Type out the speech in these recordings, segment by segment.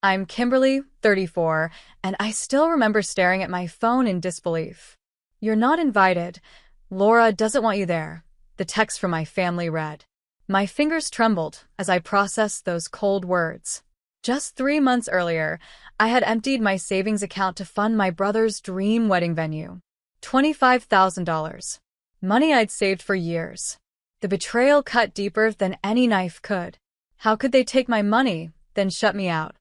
I'm Kimberly, 34, and I still remember staring at my phone in disbelief. You're not invited. Laura doesn't want you there, the text from my family read. My fingers trembled as I processed those cold words. Just 3 months earlier, I had emptied my savings account to fund my brother's dream wedding venue. $25,000. Money I'd saved for years. The betrayal cut deeper than any knife could. How could they take my money, then shut me out?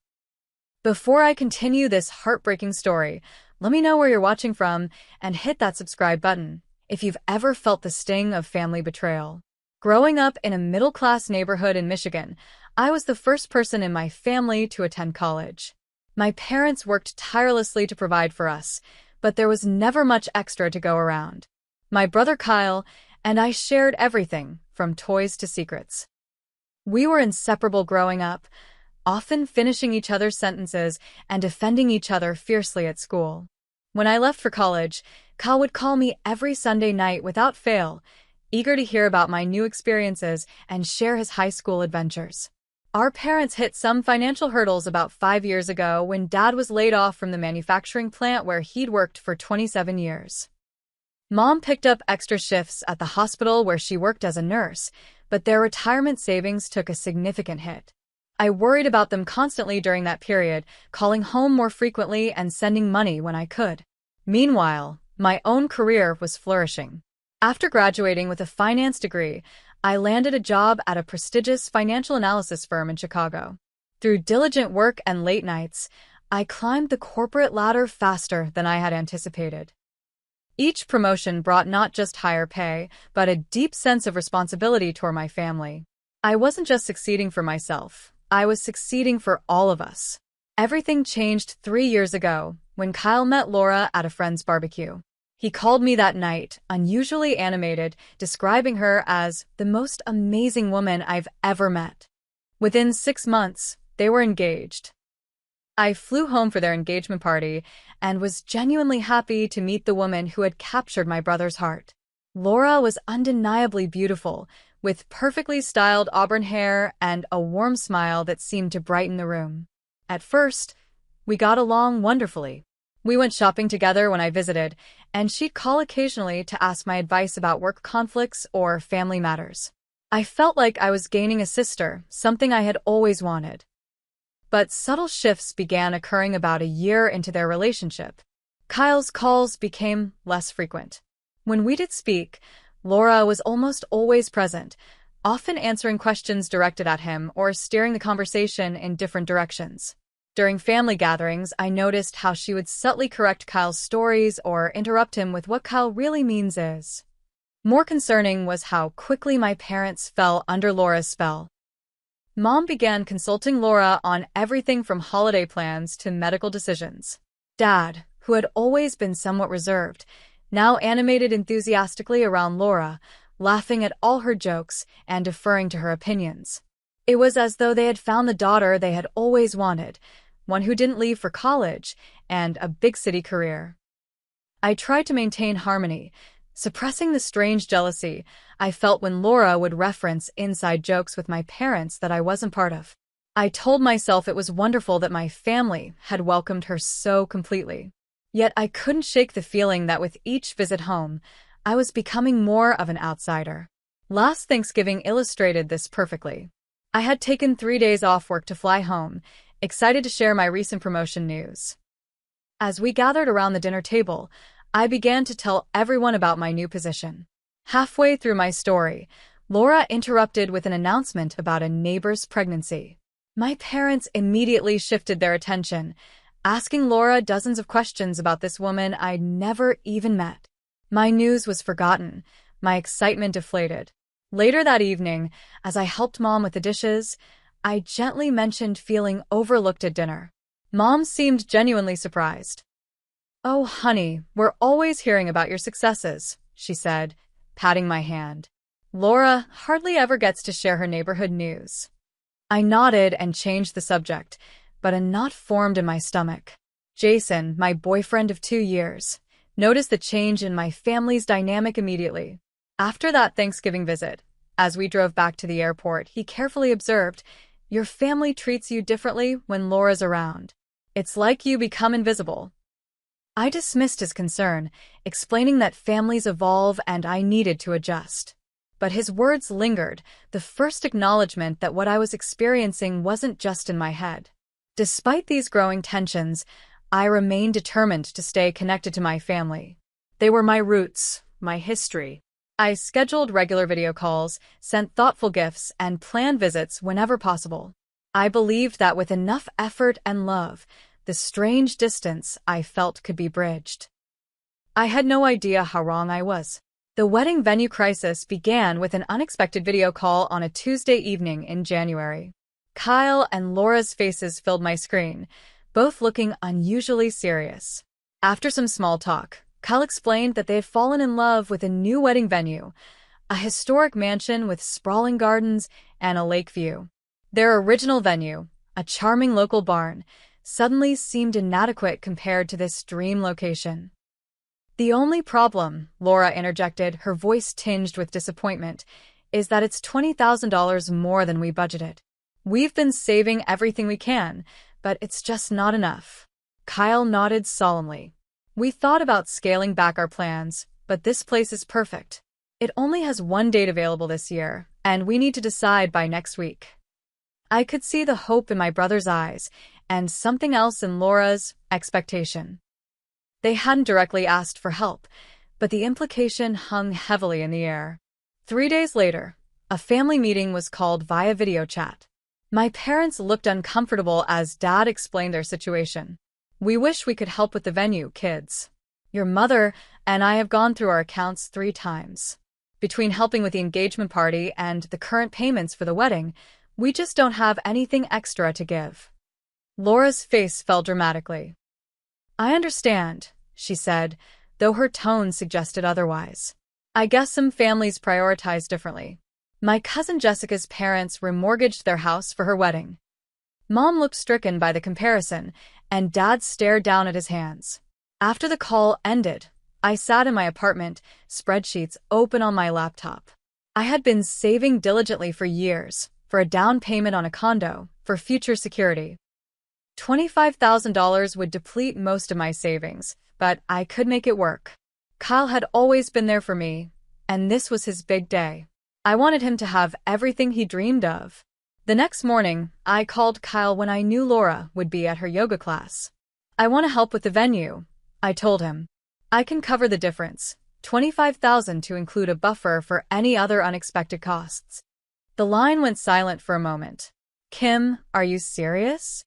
Before I continue this heartbreaking story, let me know where you're watching from and hit that subscribe button if you've ever felt the sting of family betrayal. Growing up in a middle-class neighborhood in Michigan, I was the first person in my family to attend college. My parents worked tirelessly to provide for us, but there was never much extra to go around. My brother Kyle and I shared everything, from toys to secrets. We were inseparable growing up, often finishing each other's sentences and defending each other fiercely at school. When I left for college, Kyle would call me every Sunday night without fail, eager to hear about my new experiences and share his high school adventures. Our parents hit some financial hurdles about 5 years ago when Dad was laid off from the manufacturing plant where he'd worked for 27 years. Mom picked up extra shifts at the hospital where she worked as a nurse, but their retirement savings took a significant hit. I worried about them constantly during that period, calling home more frequently and sending money when I could. Meanwhile, my own career was flourishing. After graduating with a finance degree, I landed a job at a prestigious financial analysis firm in Chicago. Through diligent work and late nights, I climbed the corporate ladder faster than I had anticipated. Each promotion brought not just higher pay, but a deep sense of responsibility toward my family. I wasn't just succeeding for myself. I was succeeding for all of us. Everything changed 3 years ago when Kyle met Laura at a friend's barbecue. He called me that night, unusually animated, describing her as the most amazing woman I've ever met. Within 6 months, they were engaged. I flew home for their engagement party and was genuinely happy to meet the woman who had captured my brother's heart. Laura was undeniably beautiful, with perfectly styled auburn hair and a warm smile that seemed to brighten the room. At first, we got along wonderfully. We went shopping together when I visited, and she'd call occasionally to ask my advice about work conflicts or family matters. I felt like I was gaining a sister, something I had always wanted. But subtle shifts began occurring about a year into their relationship. Kyle's calls became less frequent. When we did speak, Laura was almost always present, often answering questions directed at him or steering the conversation in different directions. During family gatherings, I noticed how she would subtly correct Kyle's stories or interrupt him with what Kyle really means is. More concerning was how quickly my parents fell under Laura's spell. Mom began consulting Laura on everything from holiday plans to medical decisions. Dad, who had always been somewhat reserved, now animated enthusiastically around Laura, laughing at all her jokes and deferring to her opinions. It was as though they had found the daughter they had always wanted, one who didn't leave for college and a big city career. I tried to maintain harmony, suppressing the strange jealousy I felt when Laura would reference inside jokes with my parents that I wasn't part of. I told myself it was wonderful that my family had welcomed her so completely. Yet I couldn't shake the feeling that with each visit home, I was becoming more of an outsider. Last Thanksgiving illustrated this perfectly. I had taken 3 days off work to fly home, excited to share my recent promotion news. As we gathered around the dinner table, I began to tell everyone about my new position. Halfway through my story, Laura interrupted with an announcement about a neighbor's pregnancy. My parents immediately shifted their attention, asking Laura dozens of questions about this woman I'd never even met. My news was forgotten, my excitement deflated. Later that evening, as I helped Mom with the dishes, I gently mentioned feeling overlooked at dinner. Mom seemed genuinely surprised. "Oh, honey, we're always hearing about your successes," she said, patting my hand. "Laura hardly ever gets to share her neighborhood news." I nodded and changed the subject, but a knot formed in my stomach. Jason, my boyfriend of 2 years, noticed the change in my family's dynamic immediately. After that Thanksgiving visit, as we drove back to the airport, he carefully observed, Your family treats you differently when Laura's around. It's like you become invisible. I dismissed his concern, explaining that families evolve and I needed to adjust. But his words lingered, the first acknowledgement that what I was experiencing wasn't just in my head. Despite these growing tensions, I remained determined to stay connected to my family. They were my roots, my history. I scheduled regular video calls, sent thoughtful gifts, and planned visits whenever possible. I believed that with enough effort and love, the strange distance I felt could be bridged. I had no idea how wrong I was. The wedding venue crisis began with an unexpected video call on a Tuesday evening in January. Kyle and Laura's faces filled my screen, both looking unusually serious. After some small talk, Kyle explained that they had fallen in love with a new wedding venue, a historic mansion with sprawling gardens and a lake view. Their original venue, a charming local barn, suddenly seemed inadequate compared to this dream location. The only problem, Laura interjected, her voice tinged with disappointment, is that it's $20,000 more than we budgeted. We've been saving everything we can, but it's just not enough. Kyle nodded solemnly. We thought about scaling back our plans, but this place is perfect. It only has one date available this year, and we need to decide by next week. I could see the hope in my brother's eyes, and something else in Laura's expectation. They hadn't directly asked for help, but the implication hung heavily in the air. 3 days later, a family meeting was called via video chat. My parents looked uncomfortable as Dad explained their situation. We wish we could help with the venue, kids. Your mother and I have gone through our accounts 3 times. Between helping with the engagement party and the current payments for the wedding, we just don't have anything extra to give. Laura's face fell dramatically. I understand, she said, though her tone suggested otherwise. I guess some families prioritize differently. My cousin Jessica's parents remortgaged their house for her wedding. Mom looked stricken by the comparison, and Dad stared down at his hands. After the call ended, I sat in my apartment, spreadsheets open on my laptop. I had been saving diligently for years, for a down payment on a condo, for future security. $25,000 would deplete most of my savings, but I could make it work. Kyle had always been there for me, and this was his big day. I wanted him to have everything he dreamed of. The next morning, I called Kyle when I knew Laura would be at her yoga class. I want to help with the venue, I told him. I can cover the difference, $25,000 to include a buffer for any other unexpected costs. The line went silent for a moment. Kim, are you serious?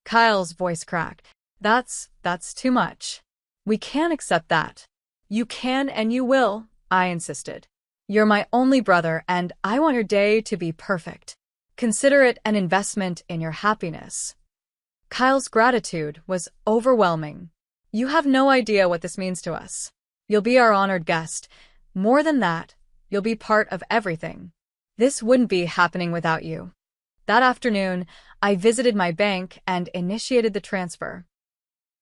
Kyle's voice cracked. That's too much. We can't accept that. You can and you will, I insisted. You're my only brother and I want your day to be perfect. Consider it an investment in your happiness. Kyle's gratitude was overwhelming. You have no idea what this means to us. You'll be our honored guest. More than that, you'll be part of everything. This wouldn't be happening without you. That afternoon, I visited my bank and initiated the transfer.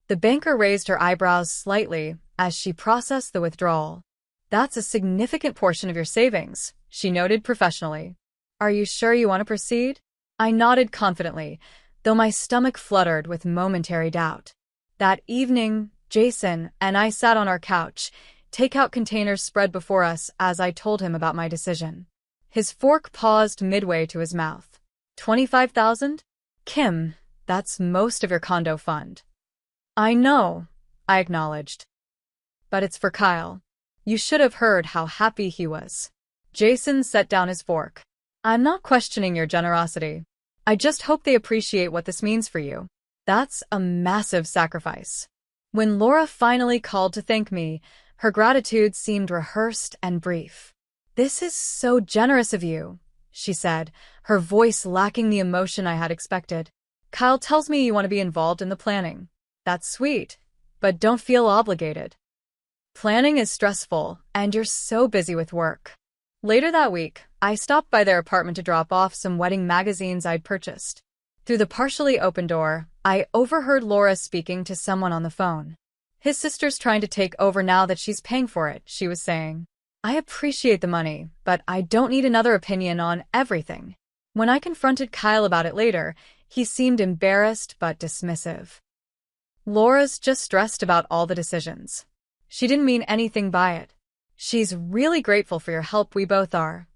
The banker raised her eyebrows slightly as she processed the withdrawal. That's a significant portion of your savings, she noted professionally. Are you sure you want to proceed? I nodded confidently, though my stomach fluttered with momentary doubt. That evening, Jason and I sat on our couch, takeout containers spread before us as I told him about my decision. His fork paused midway to his mouth. $25,000? Kim, that's most of your condo fund. I know, I acknowledged. But it's for Kyle. You should have heard how happy he was. Jason set down his fork. I'm not questioning your generosity. I just hope they appreciate what this means for you. That's a massive sacrifice. When Laura finally called to thank me, her gratitude seemed rehearsed and brief. This is so generous of you, she said, her voice lacking the emotion I had expected. Kyle tells me you want to be involved in the planning. That's sweet, but don't feel obligated. Planning is stressful, and you're so busy with work. Later that week, I stopped by their apartment to drop off some wedding magazines I'd purchased. Through the partially open door, I overheard Laura speaking to someone on the phone. His sister's trying to take over now that she's paying for it, she was saying. I appreciate the money, but I don't need another opinion on everything. When I confronted Kyle about it later, he seemed embarrassed but dismissive. Laura's just stressed about all the decisions. She didn't mean anything by it. She's really grateful for your help, we both are.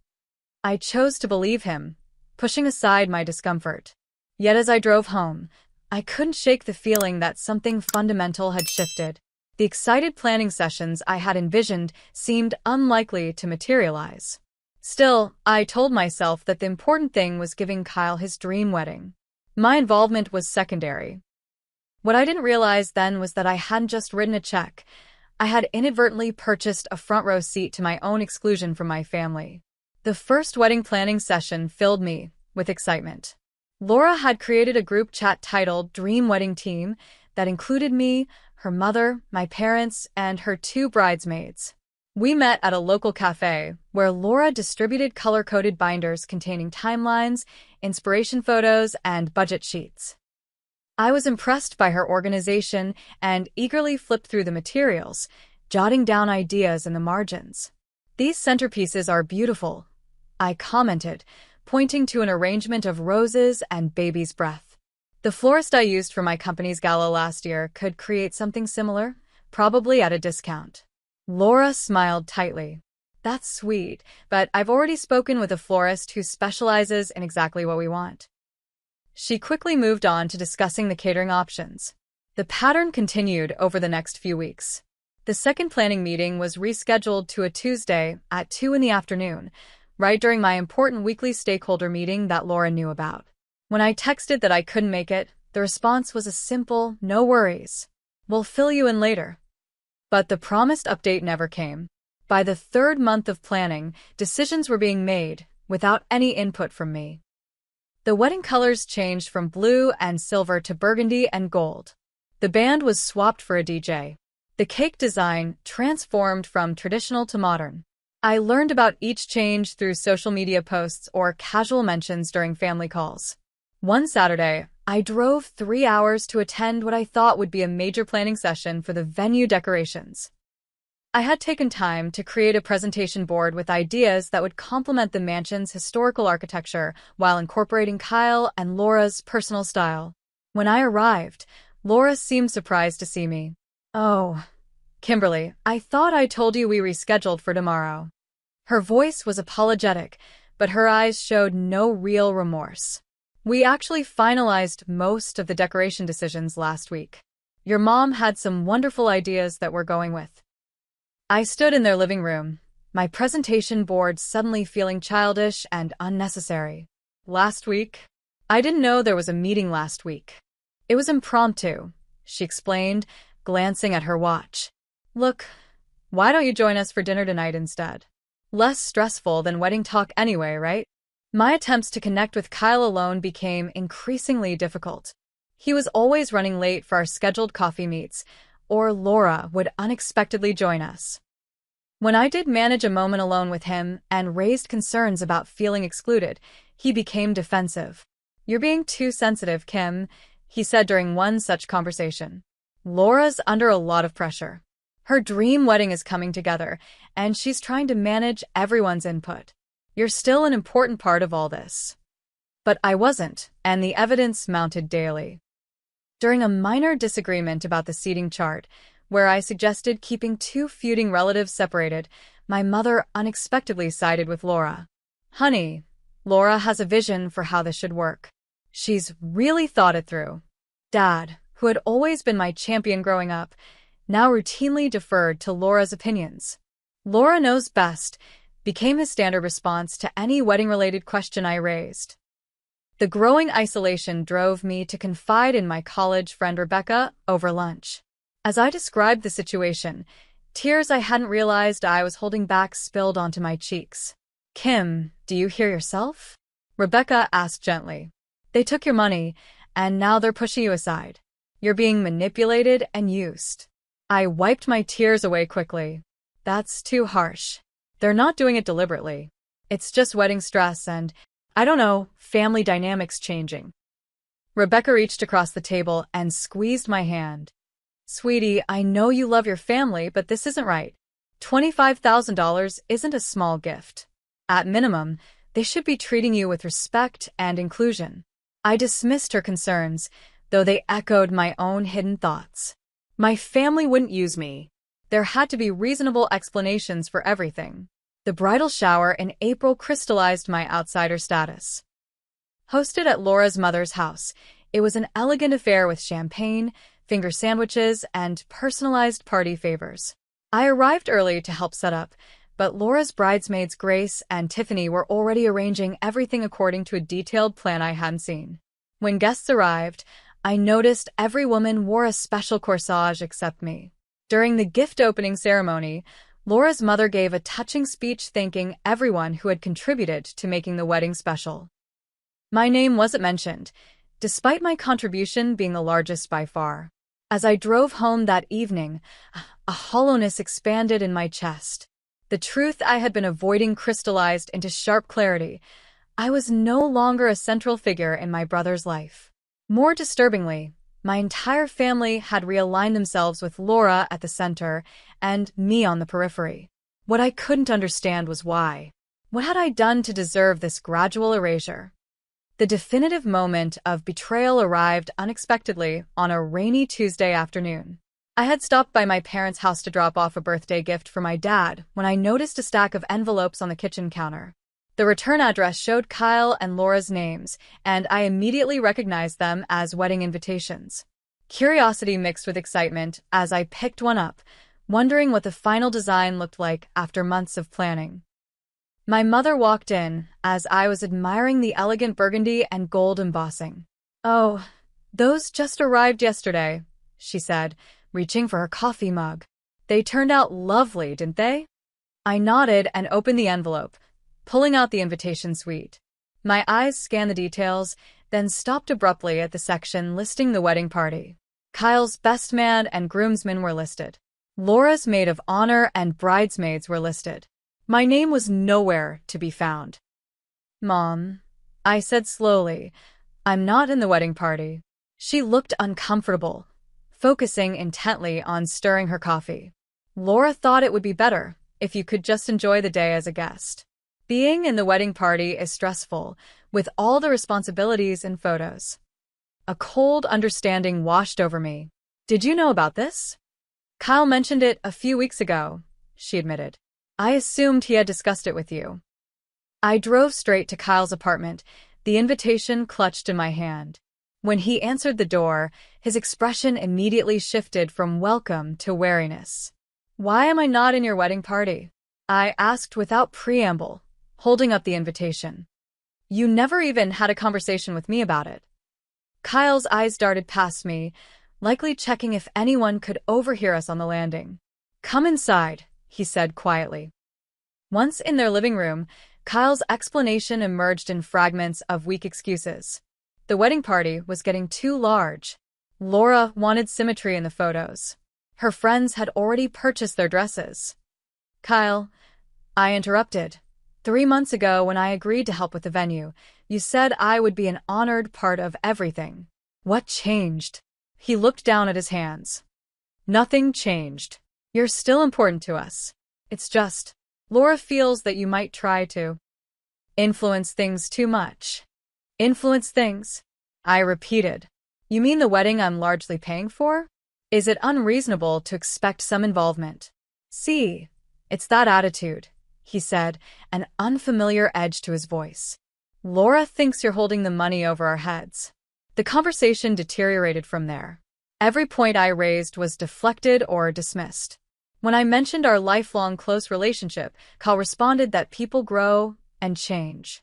I chose to believe him, pushing aside my discomfort. Yet as I drove home, I couldn't shake the feeling that something fundamental had shifted. The excited planning sessions I had envisioned seemed unlikely to materialize. Still, I told myself that the important thing was giving Kyle his dream wedding. My involvement was secondary. What I didn't realize then was that I hadn't just written a check. I had inadvertently purchased a front row seat to my own exclusion from my family. The first wedding planning session filled me with excitement. Laura had created a group chat titled Dream Wedding Team that included me, her mother, my parents, and her 2 bridesmaids. We met at a local cafe where Laura distributed color-coded binders containing timelines, inspiration photos, and budget sheets. I was impressed by her organization and eagerly flipped through the materials, jotting down ideas in the margins. "These centerpieces are beautiful," I commented, pointing to an arrangement of roses and baby's breath. "The florist I used for my company's gala last year could create something similar, probably at a discount." Laura smiled tightly. "That's sweet, but I've already spoken with a florist who specializes in exactly what we want." She quickly moved on to discussing the catering options. The pattern continued over the next few weeks. The second planning meeting was rescheduled to a Tuesday at 2 in the afternoon, right during my important weekly stakeholder meeting that Laura knew about. When I texted that I couldn't make it, the response was a simple, "No worries. We'll fill you in later." But the promised update never came. By the 3rd month of planning, decisions were being made without any input from me. The wedding colors changed from blue and silver to burgundy and gold. The band was swapped for a DJ. The cake design transformed from traditional to modern. I learned about each change through social media posts or casual mentions during family calls. One Saturday, I drove 3 hours to attend what I thought would be a major planning session for the venue decorations. I had taken time to create a presentation board with ideas that would complement the mansion's historical architecture while incorporating Kyle and Laura's personal style. When I arrived, Laura seemed surprised to see me. "Oh, Kimberly, I thought I told you we rescheduled for tomorrow." Her voice was apologetic, but her eyes showed no real remorse. "We actually finalized most of the decoration decisions last week. Your mom had some wonderful ideas that we're going with." I stood in their living room, my presentation board suddenly feeling childish and unnecessary. "Last week? I didn't know there was a meeting last week. It was impromptu," she explained, glancing at her watch. "Look, why don't you join us for dinner tonight instead? Less stressful than wedding talk anyway, right?" My attempts to connect with Kyle alone became increasingly difficult. He was always running late for our scheduled coffee meets, or Laura would unexpectedly join us. When I did manage a moment alone with him and raised concerns about feeling excluded, he became defensive. "You're being too sensitive, Kim," he said during one such conversation. "Laura's under a lot of pressure. Her dream wedding is coming together, and she's trying to manage everyone's input. You're still an important part of all this." But I wasn't, and the evidence mounted daily. During a minor disagreement about the seating chart, where I suggested keeping 2 feuding relatives separated, my mother unexpectedly sided with Laura. "Honey, Laura has a vision for how this should work. She's really thought it through." Dad, who had always been my champion growing up, now routinely deferred to Laura's opinions. "Laura knows best," became his standard response to any wedding-related question I raised. The growing isolation drove me to confide in my college friend Rebecca over lunch. As I described the situation, tears I hadn't realized I was holding back spilled onto my cheeks. "Kim, do you hear yourself?" Rebecca asked gently. "They took your money, and now they're pushing you aside. You're being manipulated and used." I wiped my tears away quickly. "That's too harsh. They're not doing it deliberately. It's just wedding stress and, I don't know, family dynamics changing." Rebecca reached across the table and squeezed my hand. "Sweetie, I know you love your family, but this isn't right. $25,000 isn't a small gift. At minimum, They should be treating you with respect and inclusion. I dismissed her concerns, though they echoed my own hidden thoughts. My family wouldn't use me. There had to be reasonable explanations for everything. The bridal shower in April crystallized my outsider status. Hosted at Laura's mother's house, it was an elegant affair with champagne, finger sandwiches, and personalized party favors. I arrived early to help set up, but Laura's bridesmaids Grace and Tiffany were already arranging everything according to a detailed plan I hadn't seen. When guests arrived, I noticed every woman wore a special corsage except me. During the gift opening ceremony, Laura's mother gave a touching speech thanking everyone who had contributed to making the wedding special. My name wasn't mentioned, despite my contribution being the largest by far. As I drove home that evening, a hollowness expanded in my chest. The truth I had been avoiding crystallized into sharp clarity. I was no longer a central figure in my brother's life. More disturbingly, my entire family had realigned themselves with Laura at the center and me on the periphery. What I couldn't understand was why. What had I done to deserve this gradual erasure? The definitive moment of betrayal arrived unexpectedly on a rainy Tuesday afternoon. I had stopped by my parents' house to drop off a birthday gift for my dad when I noticed a stack of envelopes on the kitchen counter. The return address showed Kyle and Laura's names, and I immediately recognized them as wedding invitations. Curiosity mixed with excitement as I picked one up, wondering what the final design looked like after months of planning. My mother walked in as I was admiring the elegant burgundy and gold embossing. "Oh, those just arrived yesterday," she said, reaching for her coffee mug. "They turned out lovely, didn't they?" I nodded and opened the envelope, pulling out the invitation suite. My eyes scanned the details, then stopped abruptly at the section listing the wedding party. Kyle's best man and groomsmen were listed. Laura's maid of honor and bridesmaids were listed. My name was nowhere to be found. "Mom," I said slowly, "I'm not in the wedding party." She looked uncomfortable, focusing intently on stirring her coffee. "Laura thought it would be better if you could just enjoy the day as a guest. Being in the wedding party is stressful, with all the responsibilities and photos." A cold understanding washed over me. "Did you know about this?" "Kyle mentioned it a few weeks ago," she admitted. "I assumed he had discussed it with you." I drove straight to Kyle's apartment, the invitation clutched in my hand. When he answered the door, his expression immediately shifted from welcome to wariness. "Why am I not in your wedding party?" I asked without preamble, holding up the invitation. "You never even had a conversation with me about it." Kyle's eyes darted past me, likely checking if anyone could overhear us on the landing. "Come inside," he said quietly. Once in their living room, Kyle's explanation emerged in fragments of weak excuses. The wedding party was getting too large. Laura wanted symmetry in the photos. Her friends had already purchased their dresses. "Kyle," I interrupted. 3 months ago, when I agreed to help with the venue, you said I would be an honored part of everything. What changed?" He looked down at his hands. "Nothing changed. You're still important to us. It's just, Laura feels that you might try to influence things too much." "Influence things?" I repeated. "You mean the wedding I'm largely paying for? Is it unreasonable to expect some involvement?" "See, it's that attitude," he said, an unfamiliar edge to his voice. "Laura thinks you're holding the money over our heads." The conversation deteriorated from there. Every point I raised was deflected or dismissed. When I mentioned our lifelong close relationship, Kyle responded that people grow and change.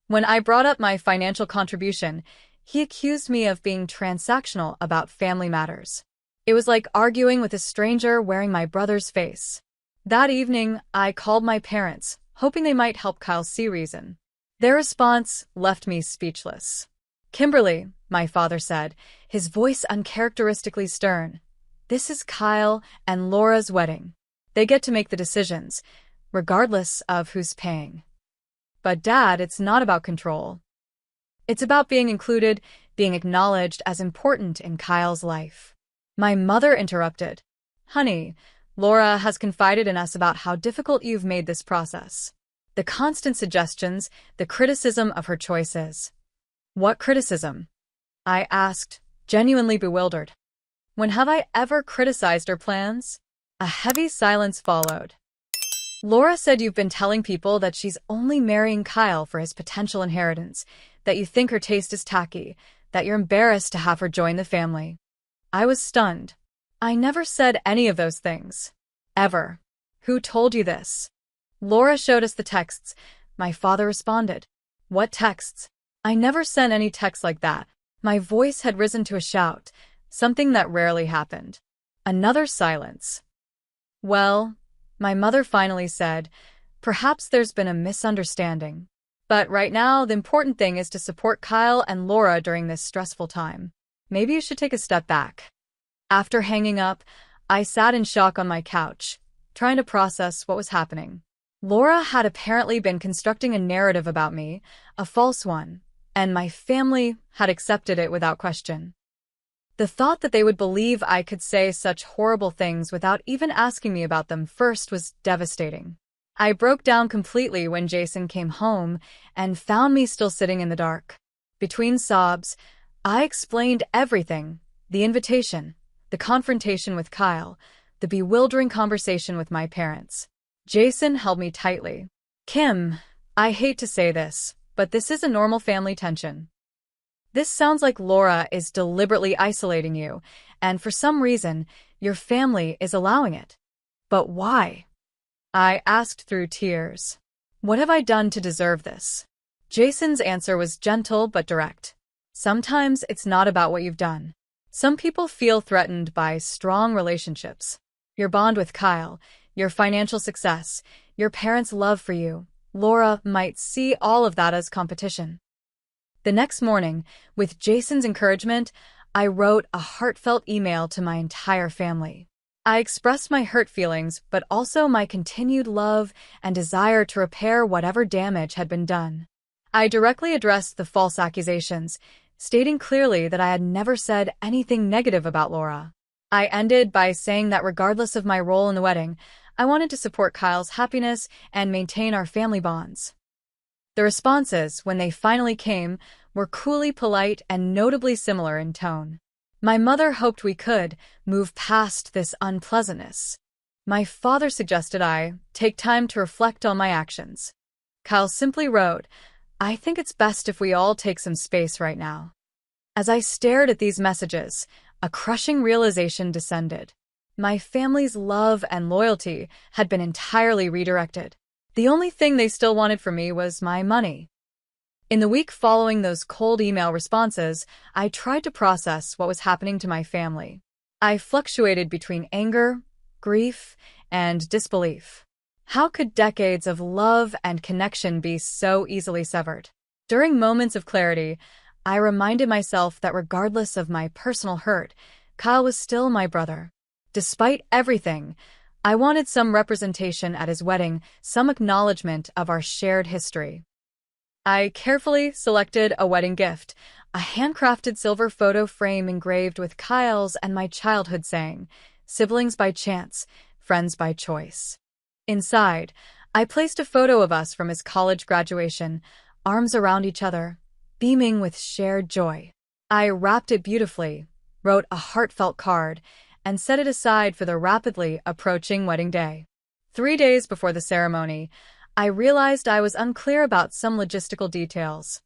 When I brought up my financial contribution, he accused me of being transactional about family matters. It was like arguing with a stranger wearing my brother's face. That evening, I called my parents, hoping they might help Kyle see reason. Their response left me speechless. "Kimberly," my father said, his voice uncharacteristically stern, "this is Kyle and Laura's wedding. They get to make the decisions, regardless of who's paying." "But Dad, it's not about control. It's about being included, being acknowledged as important in Kyle's life." My mother interrupted. "Honey, Laura has confided in us about how difficult you've made this process. The constant suggestions, the criticism of her choices. What criticism? I asked, genuinely bewildered. When have I ever criticized her plans? A heavy silence followed. Laura said you've been telling people that she's only marrying Kyle for his potential inheritance, that you think her taste is tacky, that you're embarrassed to have her join the family. I was stunned. I never said any of those things. Ever. Who told you this? Laura showed us the texts. My father responded. What texts? I never sent any texts like that. My voice had risen to a shout, something that rarely happened. Another silence. Well, my mother finally said, perhaps there's been a misunderstanding. But right now, the important thing is to support Kyle and Laura during this stressful time. Maybe you should take a step back. After hanging up, I sat in shock on my couch, trying to process what was happening. Laura had apparently been constructing a narrative about me, a false one, and my family had accepted it without question. The thought that they would believe I could say such horrible things without even asking me about them first was devastating. I broke down completely when Jason came home and found me still sitting in the dark. Between sobs, I explained everything: the invitation, the confrontation with Kyle, the bewildering conversation with my parents. Jason held me tightly. Kim, I hate to say this, but this is a normal family tension. This sounds like Laura is deliberately isolating you, and for some reason, your family is allowing it. But why? I asked through tears. What have I done to deserve this? Jason's answer was gentle but direct. Sometimes it's not about what you've done. Some people feel threatened by strong relationships. Your bond with Kyle, your financial success, your parents' love for you. Laura might see all of that as competition. The next morning, with Jason's encouragement, I wrote a heartfelt email to my entire family. I expressed my hurt feelings, but also my continued love and desire to repair whatever damage had been done. I directly addressed the false accusations, stating clearly that I had never said anything negative about Laura. I ended by saying that regardless of my role in the wedding, I wanted to support Kyle's happiness and maintain our family bonds. The responses, when they finally came, were coolly polite and notably similar in tone. My mother hoped we could move past this unpleasantness. My father suggested I take time to reflect on my actions. Kyle simply wrote, I think it's best if we all take some space right now. As I stared at these messages, a crushing realization descended. My family's love and loyalty had been entirely redirected. The only thing they still wanted from me was my money. In the week following those cold email responses, I tried to process what was happening to my family. I fluctuated between anger, grief, and disbelief. How could decades of love and connection be so easily severed? During moments of clarity, I reminded myself that regardless of my personal hurt, Kyle was still my brother. Despite everything, I wanted some representation at his wedding, some acknowledgement of our shared history. I carefully selected a wedding gift, a handcrafted silver photo frame engraved with Kyle's and my childhood saying, siblings by chance, friends by choice. Inside, I placed a photo of us from his college graduation, arms around each other, beaming with shared joy. I wrapped it beautifully, wrote a heartfelt card, and set it aside for the rapidly approaching wedding day. 3 days before the ceremony, I realized I was unclear about some logistical details.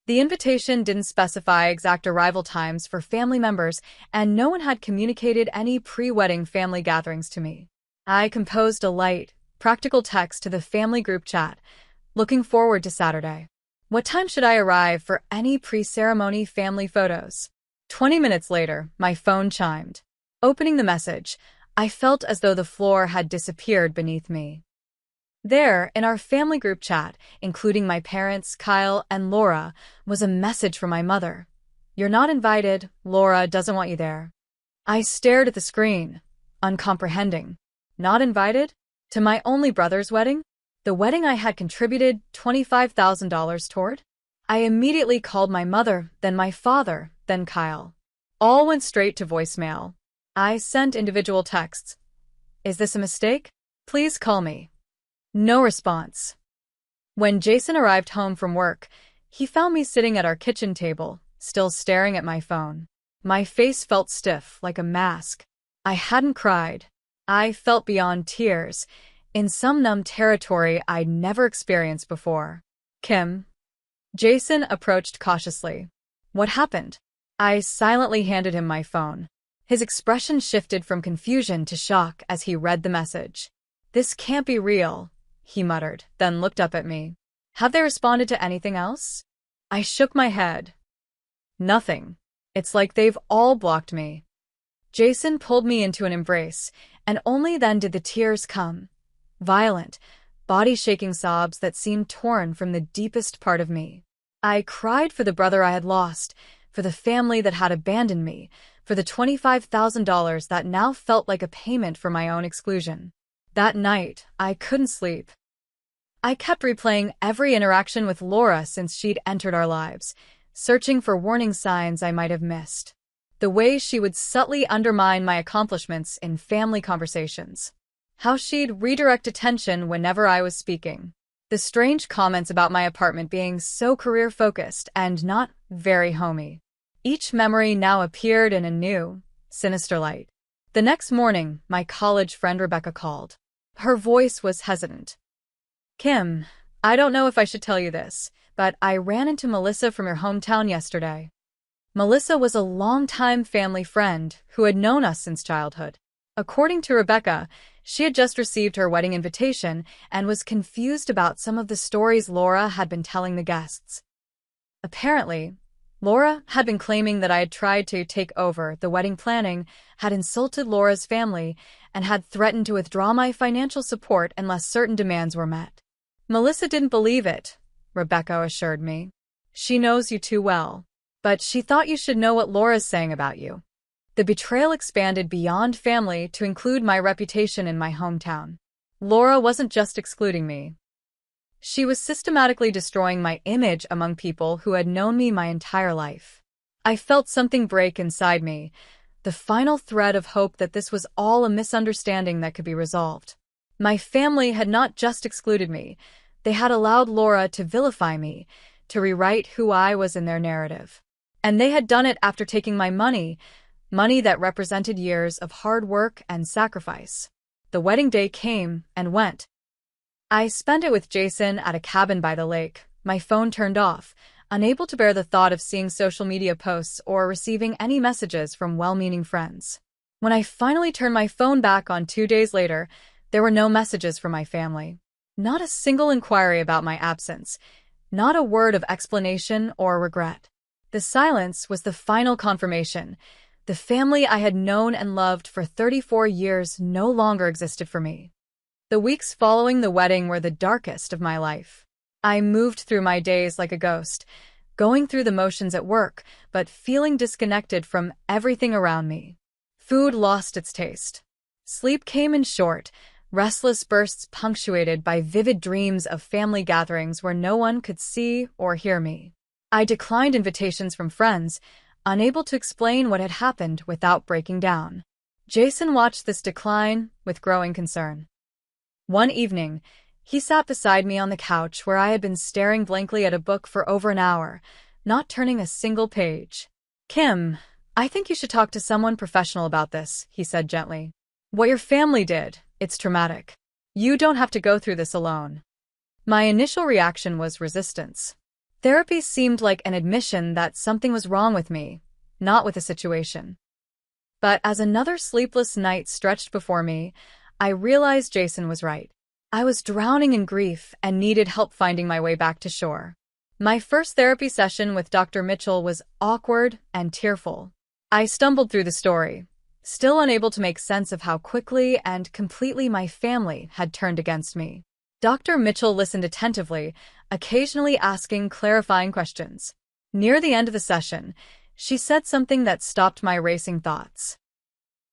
The invitation didn't specify exact arrival times for family members, and no one had communicated any pre-wedding family gatherings to me. I composed a light, practical text to the family group chat, looking forward to Saturday. What time should I arrive for any pre-ceremony family photos? 20 minutes later, my phone chimed. Opening the message, I felt as though the floor had disappeared beneath me. There, in our family group chat, including my parents, Kyle, and Laura, was a message from my mother. You're not invited. Laura doesn't want you there. I stared at the screen, uncomprehending. Not invited? To my only brother's wedding? The wedding I had contributed $25,000 toward? I immediately called my mother, then my father, then Kyle. All went straight to voicemail. I sent individual texts. Is this a mistake? Please call me. No response. When Jason arrived home from work, he found me sitting at our kitchen table, still staring at my phone. My face felt stiff, like a mask. I hadn't cried. I felt beyond tears, in some numb territory I'd never experienced before. Kim. Jason approached cautiously. What happened? I silently handed him my phone. His expression shifted from confusion to shock as he read the message. This can't be real, he muttered, then looked up at me. Have they responded to anything else? I shook my head. Nothing. It's like they've all blocked me. Jason pulled me into an embrace, and only then did the tears come. Violent, body-shaking sobs that seemed torn from the deepest part of me. I cried for the brother I had lost, for the family that had abandoned me, for the $25,000 that now felt like a payment for my own exclusion. That night, I couldn't sleep. I kept replaying every interaction with Laura since she'd entered our lives, searching for warning signs I might have missed. The way she would subtly undermine my accomplishments in family conversations. How she'd redirect attention whenever I was speaking. The strange comments about my apartment being so career-focused and not very homey. Each memory now appeared in a new, sinister light. The next morning, my college friend Rebecca called. Her voice was hesitant. Kim, I don't know if I should tell you this, but I ran into Melissa from your hometown yesterday. Melissa was a longtime family friend who had known us since childhood. According to Rebecca, she had just received her wedding invitation and was confused about some of the stories Laura had been telling the guests. Apparently, Laura had been claiming that I had tried to take over the wedding planning, had insulted Laura's family, and had threatened to withdraw my financial support unless certain demands were met. Melissa didn't believe it, Rebecca assured me. She knows you too well, but she thought you should know what Laura's saying about you. The betrayal expanded beyond family to include my reputation in my hometown. Laura wasn't just excluding me. She was systematically destroying my image among people who had known me my entire life. I felt something break inside me, the final thread of hope that this was all a misunderstanding that could be resolved. My family had not just excluded me, they had allowed Laura to vilify me, to rewrite who I was in their narrative. And they had done it after taking my money that represented years of hard work and sacrifice. The wedding day came and went. I spent it with Jason at a cabin by the lake, my phone turned off, unable to bear the thought of seeing social media posts or receiving any messages from well-meaning friends. When I finally turned my phone back on 2 days later, there were no messages from my family. Not a single inquiry about my absence, not a word of explanation or regret. The silence was the final confirmation. The family I had known and loved for 34 years no longer existed for me. The weeks following the wedding were the darkest of my life. I moved through my days like a ghost, going through the motions at work, but feeling disconnected from everything around me. Food lost its taste. Sleep came in short, restless bursts punctuated by vivid dreams of family gatherings where no one could see or hear me. I declined invitations from friends, unable to explain what had happened without breaking down. Jason watched this decline with growing concern. One evening, he sat beside me on the couch where I had been staring blankly at a book for over an hour, not turning a single page. Kim, I think you should talk to someone professional about this, he said gently. What your family did, it's traumatic. You don't have to go through this alone. My initial reaction was resistance. Therapy seemed like an admission that something was wrong with me, not with the situation. But as another sleepless night stretched before me, I realized Jason was right. I was drowning in grief and needed help finding my way back to shore. My first therapy session with Dr. Mitchell was awkward and tearful. I stumbled through the story, still unable to make sense of how quickly and completely my family had turned against me. Dr. Mitchell listened attentively, occasionally asking clarifying questions. Near the end of the session, she said something that stopped my racing thoughts.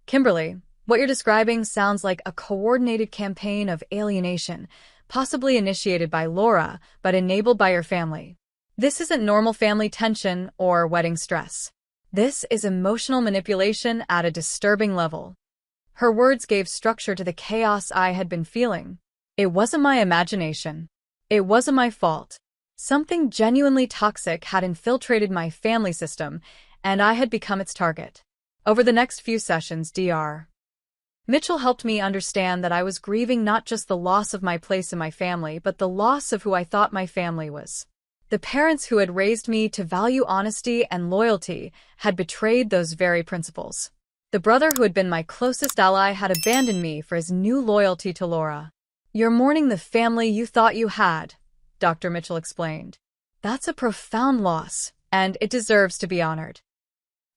Kimberly, what you're describing sounds like a coordinated campaign of alienation, possibly initiated by Laura, but enabled by your family. This isn't normal family tension or wedding stress. This is emotional manipulation at a disturbing level. Her words gave structure to the chaos I had been feeling. It wasn't my imagination. It wasn't my fault. Something genuinely toxic had infiltrated my family system, and I had become its target. Over the next few sessions, Dr. Mitchell helped me understand that I was grieving not just the loss of my place in my family, but the loss of who I thought my family was. The parents who had raised me to value honesty and loyalty had betrayed those very principles. The brother who had been my closest ally had abandoned me for his new loyalty to Laura. "You're mourning the family you thought you had," Dr. Mitchell explained. "That's a profound loss, and it deserves to be honored."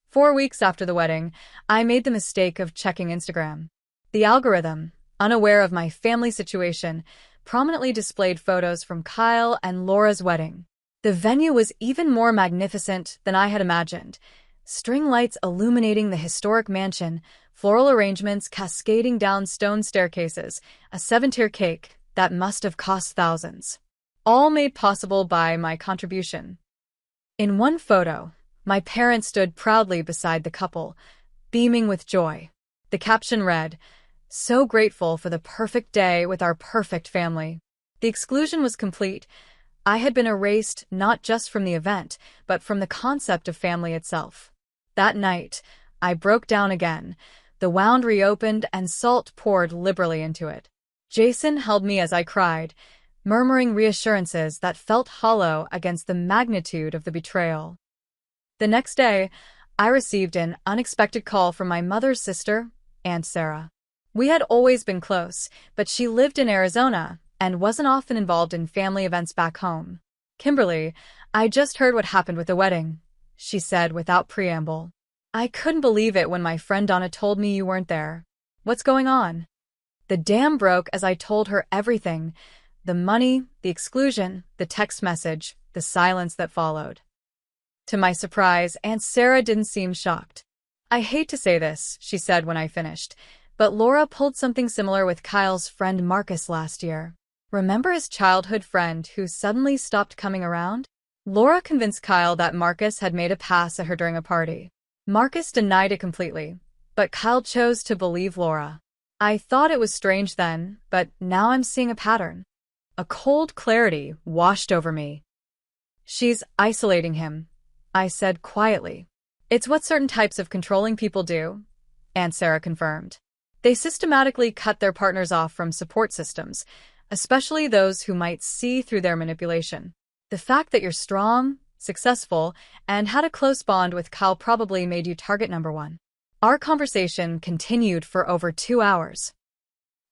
4 weeks after the wedding, I made the mistake of checking Instagram. The algorithm, unaware of my family situation, prominently displayed photos from Kyle and Laura's wedding. The venue was even more magnificent than I had imagined. String lights illuminating the historic mansion, floral arrangements cascading down stone staircases, a 7-tier cake that must have cost thousands. All made possible by my contribution. In one photo, my parents stood proudly beside the couple, beaming with joy. The caption read, "So grateful for the perfect day with our perfect family." The exclusion was complete. I had been erased not just from the event, but from the concept of family itself. That night, I broke down again. The wound reopened and salt poured liberally into it. Jason held me as I cried, murmuring reassurances that felt hollow against the magnitude of the betrayal. The next day, I received an unexpected call from my mother's sister, Aunt Sarah. We had always been close, but she lived in Arizona and wasn't often involved in family events back home. "Kimberly, I just heard what happened with the wedding," she said without preamble. "I couldn't believe it when my friend Donna told me you weren't there. What's going on?" The dam broke as I told her everything: the money, the exclusion, the text message, the silence that followed. To my surprise, Aunt Sarah didn't seem shocked. "I hate to say this," she said when I finished, "but Laura pulled something similar with Kyle's friend Marcus last year. Remember his childhood friend who suddenly stopped coming around? Laura convinced Kyle that Marcus had made a pass at her during a party. Marcus denied it completely, but Kyle chose to believe Laura. I thought it was strange then, but now I'm seeing a pattern." A cold clarity washed over me. "She's isolating him," I said quietly. "It's what certain types of controlling people do," Aunt Sarah confirmed. "They systematically cut their partners off from support systems, especially those who might see through their manipulation. The fact that you're strong, successful, and had a close bond with Kyle probably made you target number one." Our conversation continued for over 2 hours.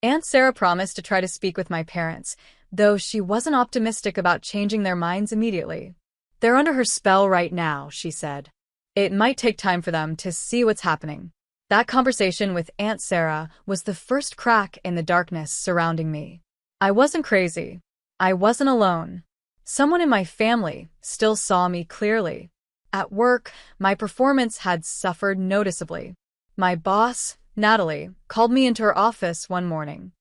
Aunt Sarah promised to try to speak with my parents, though she wasn't optimistic about changing their minds immediately. "They're under her spell right now," she said. "It might take time for them to see what's happening." That conversation with Aunt Sarah was the first crack in the darkness surrounding me. I wasn't crazy. I wasn't alone. Someone in my family still saw me clearly. At work, my performance had suffered noticeably. My boss, Natalie, called me into her office one morning.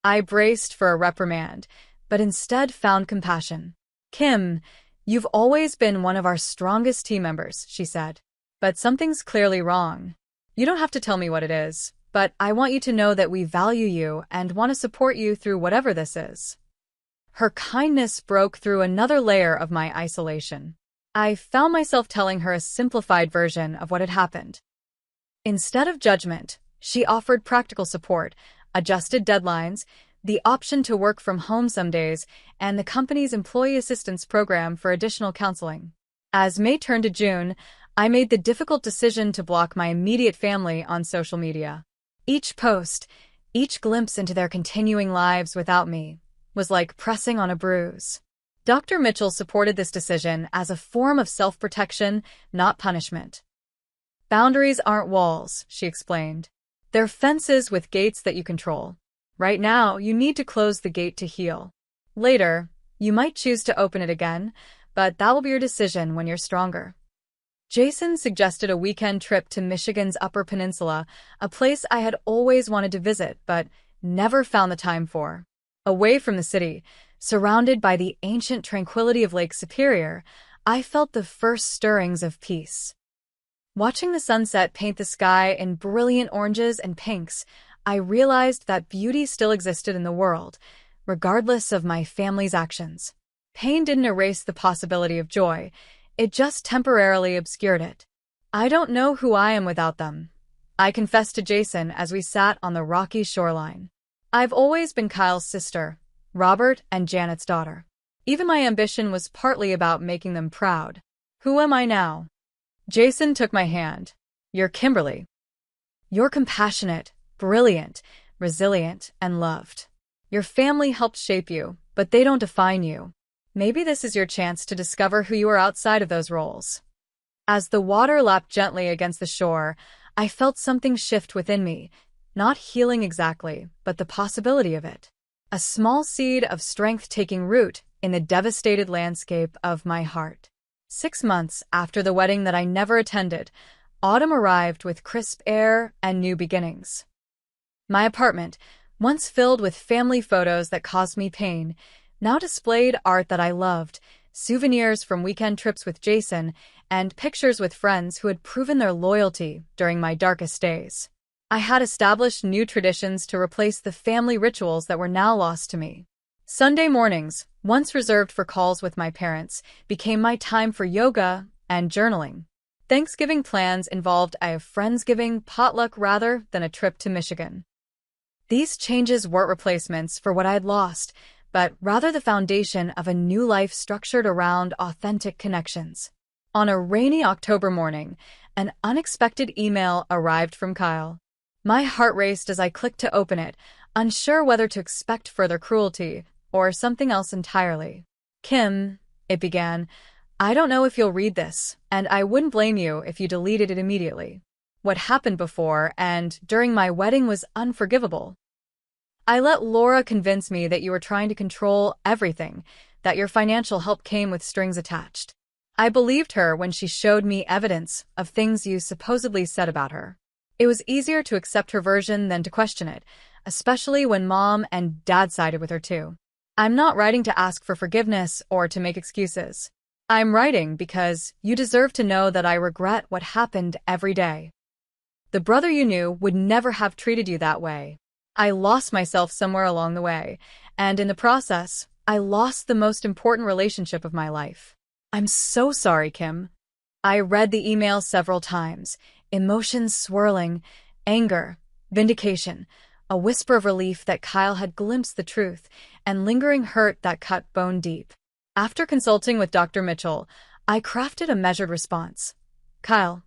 I braced for a reprimand, but instead found compassion. "Kim, you've always been one of our strongest team members," she said. "But something's clearly wrong. You don't have to tell me what it is, but I want you to know that we value you and want to support you through whatever this is." Her kindness broke through another layer of my isolation. I found myself telling her a simplified version of what had happened. Instead of judgment, she offered practical support, adjusted deadlines, the option to work from home some days, and the company's employee assistance program for additional counseling. As May turned to June, I made the difficult decision to block my immediate family on social media. Each post, each glimpse into their continuing lives without me, was like pressing on a bruise. Dr. Mitchell supported this decision as a form of self-protection, not punishment. "Boundaries aren't walls," she explained. "They're fences with gates that you control. Right now, you need to close the gate to heal. Later, you might choose to open it again, but that will be your decision when you're stronger." Jason suggested a weekend trip to Michigan's Upper Peninsula, a place I had always wanted to visit but never found the time for. Away from the city, surrounded by the ancient tranquility of Lake Superior, I felt the first stirrings of peace. Watching the sunset paint the sky in brilliant oranges and pinks, I realized that beauty still existed in the world, regardless of my family's actions. Pain didn't erase the possibility of joy, it just temporarily obscured it. I don't know who I am without them, I confessed to Jason as we sat on the rocky shoreline. I've always been Kyle's sister, Robert and Janet's daughter. Even my ambition was partly about making them proud. Who am I now? Jason took my hand. You're Kimberly. You're compassionate, brilliant, resilient, and loved. Your family helped shape you, but they don't define you. Maybe this is your chance to discover who you are outside of those roles. As the water lapped gently against the shore, I felt something shift within me, not healing exactly, but the possibility of it. A small seed of strength taking root in the devastated landscape of my heart. 6 months after the wedding that I never attended, autumn arrived with crisp air and new beginnings. My apartment, once filled with family photos that caused me pain, now displayed art that I loved, souvenirs from weekend trips with Jason, and pictures with friends who had proven their loyalty during my darkest days. I had established new traditions to replace the family rituals that were now lost to me. Sunday mornings, once reserved for calls with my parents, became my time for yoga and journaling. Thanksgiving plans involved a Friendsgiving potluck rather than a trip to Michigan. These changes weren't replacements for what I had lost, but rather the foundation of a new life structured around authentic connections. On a rainy October morning, an unexpected email arrived from Kyle. My heart raced as I clicked to open it, unsure whether to expect further cruelty or something else entirely. Kim, it began, I don't know if you'll read this, and I wouldn't blame you if you deleted it immediately. What happened before and during my wedding was unforgivable. I let Laura convince me that you were trying to control everything, that your financial help came with strings attached. I believed her when she showed me evidence of things you supposedly said about her. It was easier to accept her version than to question it, especially when Mom and Dad sided with her too. I'm not writing to ask for forgiveness or to make excuses. I'm writing because you deserve to know that I regret what happened every day. The brother you knew would never have treated you that way. I lost myself somewhere along the way, and in the process, I lost the most important relationship of my life. I'm so sorry, Kim. I read the email several times, emotions swirling, anger, vindication, a whisper of relief that Kyle had glimpsed the truth, and lingering hurt that cut bone deep. After consulting with Dr. Mitchell, I crafted a measured response. Kyle,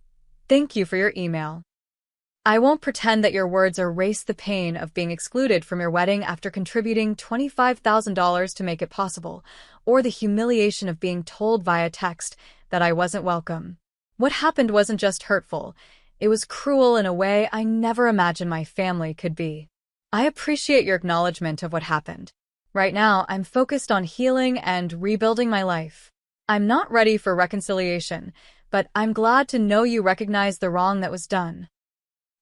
thank you for your email. I won't pretend that your words erase the pain of being excluded from your wedding after contributing $25,000 to make it possible, or the humiliation of being told via text that I wasn't welcome. What happened wasn't just hurtful, it was cruel in a way I never imagined my family could be. I appreciate your acknowledgement of what happened. Right now, I'm focused on healing and rebuilding my life. I'm not ready for reconciliation, but I'm glad to know you recognize the wrong that was done.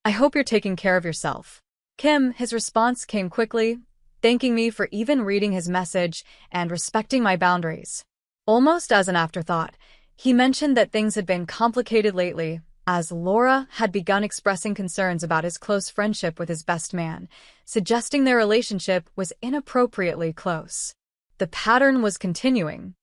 I hope you're taking care of yourself. Kim, his response came quickly, thanking me for even reading his message and respecting my boundaries. Almost as an afterthought, he mentioned that things had been complicated lately, as Laura had begun expressing concerns about his close friendship with his best man, suggesting their relationship was inappropriately close. The pattern was continuing.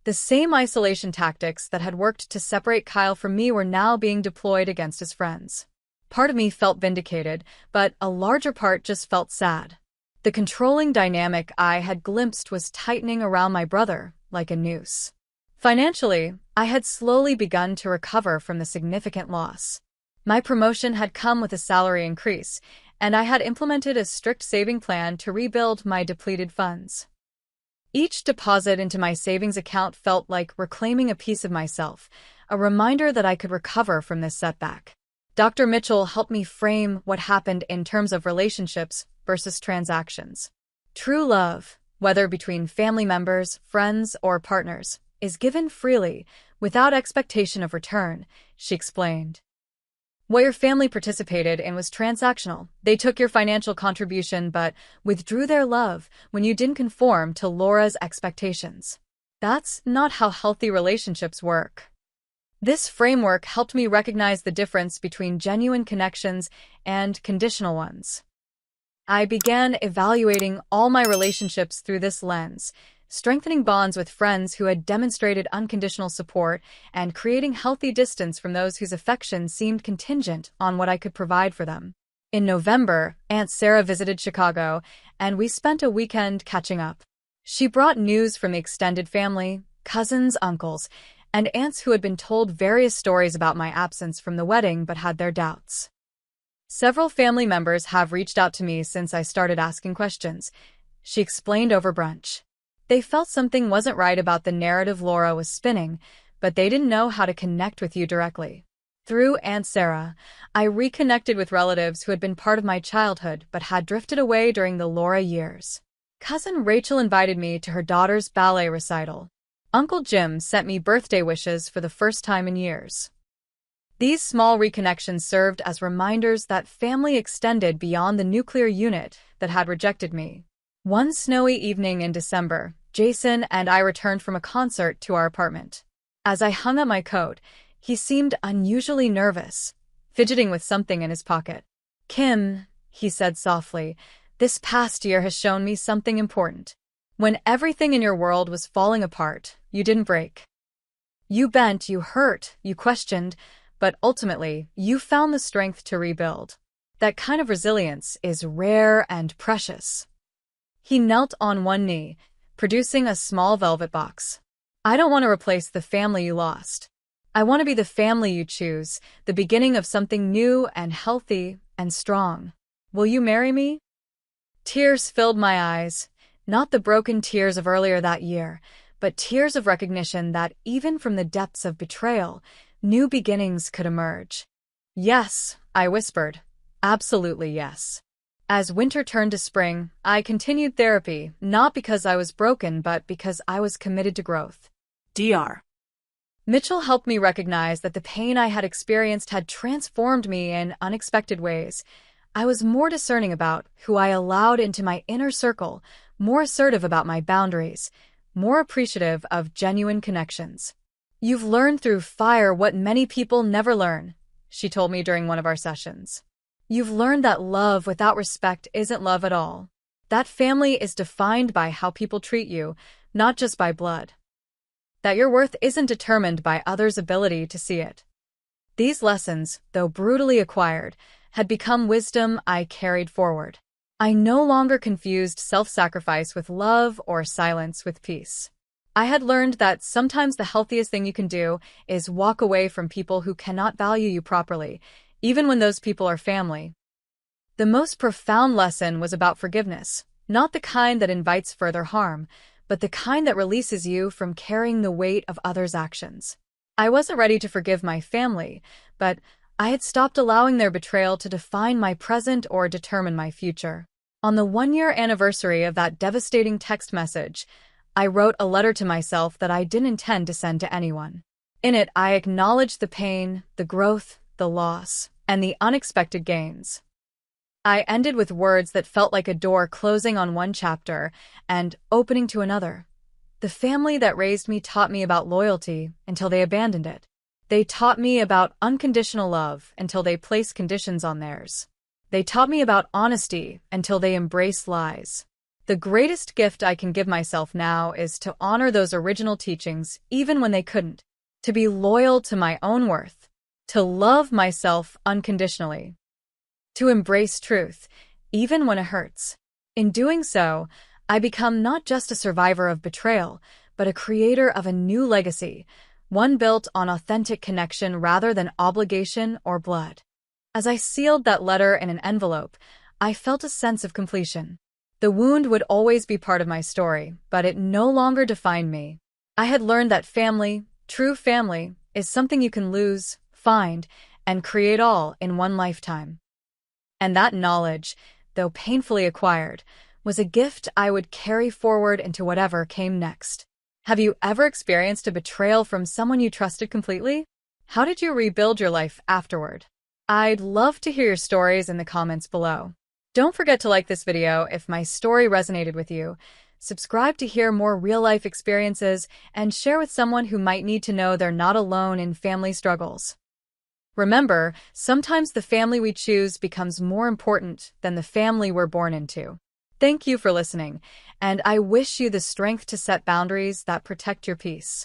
The same isolation tactics that had worked to separate Kyle from me were now being deployed against his friends. Part of me felt vindicated, but a larger part just felt sad. The controlling dynamic I had glimpsed was tightening around my brother like a noose. Financially, I had slowly begun to recover from the significant loss. My promotion had come with a salary increase, and I had implemented a strict saving plan to rebuild my depleted funds. Each deposit into my savings account felt like reclaiming a piece of myself, a reminder that I could recover from this setback. Dr. Mitchell helped me frame what happened in terms of relationships versus transactions. True love, whether between family members, friends, or partners, is given freely, without expectation of return, she explained. What your family participated in was transactional. They took your financial contribution but withdrew their love when you didn't conform to Laura's expectations. That's not how healthy relationships work. This framework helped me recognize the difference between genuine connections and conditional ones. I began evaluating all my relationships through this lens, strengthening bonds with friends who had demonstrated unconditional support and creating healthy distance from those whose affection seemed contingent on what I could provide for them. In November, Aunt Sarah visited Chicago, and we spent a weekend catching up. She brought news from the extended family, cousins, uncles, and aunts who had been told various stories about my absence from the wedding but had their doubts. Several family members have reached out to me since I started asking questions, she explained over brunch. They felt something wasn't right about the narrative Laura was spinning, but they didn't know how to connect with you directly. Through Aunt Sarah, I reconnected with relatives who had been part of my childhood but had drifted away during the Laura years. Cousin Rachel invited me to her daughter's ballet recital. Uncle Jim sent me birthday wishes for the first time in years. These small reconnections served as reminders that family extended beyond the nuclear unit that had rejected me. One snowy evening in December, Jason and I returned from a concert to our apartment. As I hung up my coat, he seemed unusually nervous, fidgeting with something in his pocket. "Kim," he said softly, "this past year has shown me something important. When everything in your world was falling apart, you didn't break. You bent, you hurt, you questioned, but ultimately, you found the strength to rebuild. That kind of resilience is rare and precious." He knelt on one knee, producing a small velvet box. "I don't want to replace the family you lost. I want to be the family you choose, the beginning of something new and healthy and strong. Will you marry me?" Tears filled my eyes, not the broken tears of earlier that year, but tears of recognition that even from the depths of betrayal, new beginnings could emerge. "Yes," I whispered. "Absolutely yes." As winter turned to spring, I continued therapy, not because I was broken, but because I was committed to growth. Dr. Mitchell helped me recognize that the pain I had experienced had transformed me in unexpected ways. I was more discerning about who I allowed into my inner circle, more assertive about my boundaries, more appreciative of genuine connections. "You've learned through fire what many people never learn," she told me during one of our sessions. "You've learned that love without respect isn't love at all. That family is defined by how people treat you, not just by blood. That your worth isn't determined by others' ability to see it." These lessons, though brutally acquired, had become wisdom I carried forward. I no longer confused self-sacrifice with love or silence with peace. I had learned that sometimes the healthiest thing you can do is walk away from people who cannot value you properly, even when those people are family. The most profound lesson was about forgiveness, not the kind that invites further harm, but the kind that releases you from carrying the weight of others' actions. I wasn't ready to forgive my family, but I had stopped allowing their betrayal to define my present or determine my future. On the one-year anniversary of that devastating text message, I wrote a letter to myself that I didn't intend to send to anyone. In it, I acknowledged the pain, the growth, the loss, and the unexpected gains. I ended with words that felt like a door closing on one chapter and opening to another. The family that raised me taught me about loyalty until they abandoned it. They taught me about unconditional love until they placed conditions on theirs. They taught me about honesty until they embraced lies. The greatest gift I can give myself now is to honor those original teachings even when they couldn't, to be loyal to my own worth, to love myself unconditionally, to embrace truth, even when it hurts. In doing so, I become not just a survivor of betrayal, but a creator of a new legacy, one built on authentic connection rather than obligation or blood. As I sealed that letter in an envelope, I felt a sense of completion. The wound would always be part of my story, but it no longer defined me. I had learned that family, true family, is something you can lose, find, and create all in one lifetime. And that knowledge, though painfully acquired, was a gift I would carry forward into whatever came next. Have you ever experienced a betrayal from someone you trusted completely? How did you rebuild your life afterward? I'd love to hear your stories in the comments below. Don't forget to like this video if my story resonated with you, subscribe to hear more real-life experiences, and share with someone who might need to know they're not alone in family struggles. Remember, sometimes the family we choose becomes more important than the family we're born into. Thank you for listening, and I wish you the strength to set boundaries that protect your peace.